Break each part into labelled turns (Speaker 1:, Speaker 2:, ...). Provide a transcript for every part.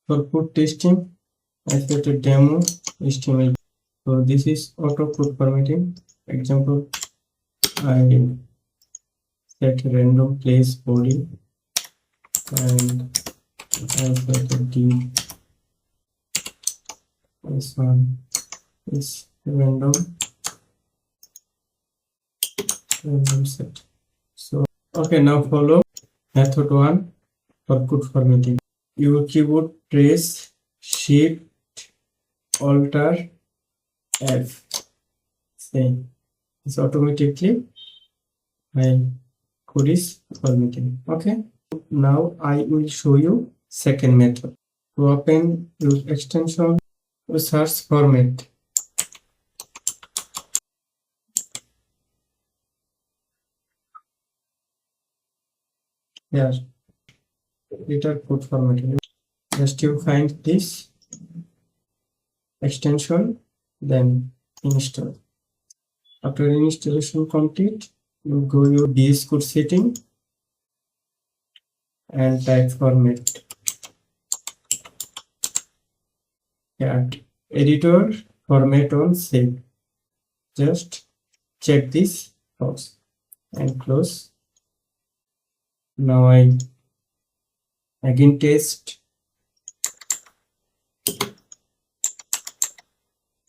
Speaker 1: For code testing, I set a demo HTML. So this is auto code formatting. Example, I set random place body and I set a D. This one is random set. So okay, now follow method 1 for code formatting. Your keyboard press Shift Alt F. Same. It's automatically my code is formatting. Okay. Now I will show you second method. To open your extension, to search format. Here, Prettier code formatting. Just you find this extension, then install. After installation complete, you go your vscode setting and type format. Yeah, editor format on save. Just check this box and close. Now I again test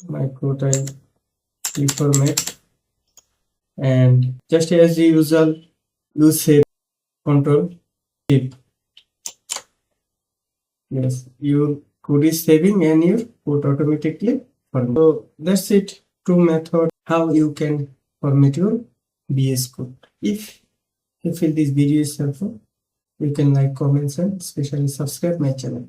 Speaker 1: my code. I reformat and just as usual, you save control shift. Yes, your code is saving and your code automatically format. So that's it. Two method how you can format your VS Code. If you feel this video is helpful, you can like, comment, and especially subscribe my channel.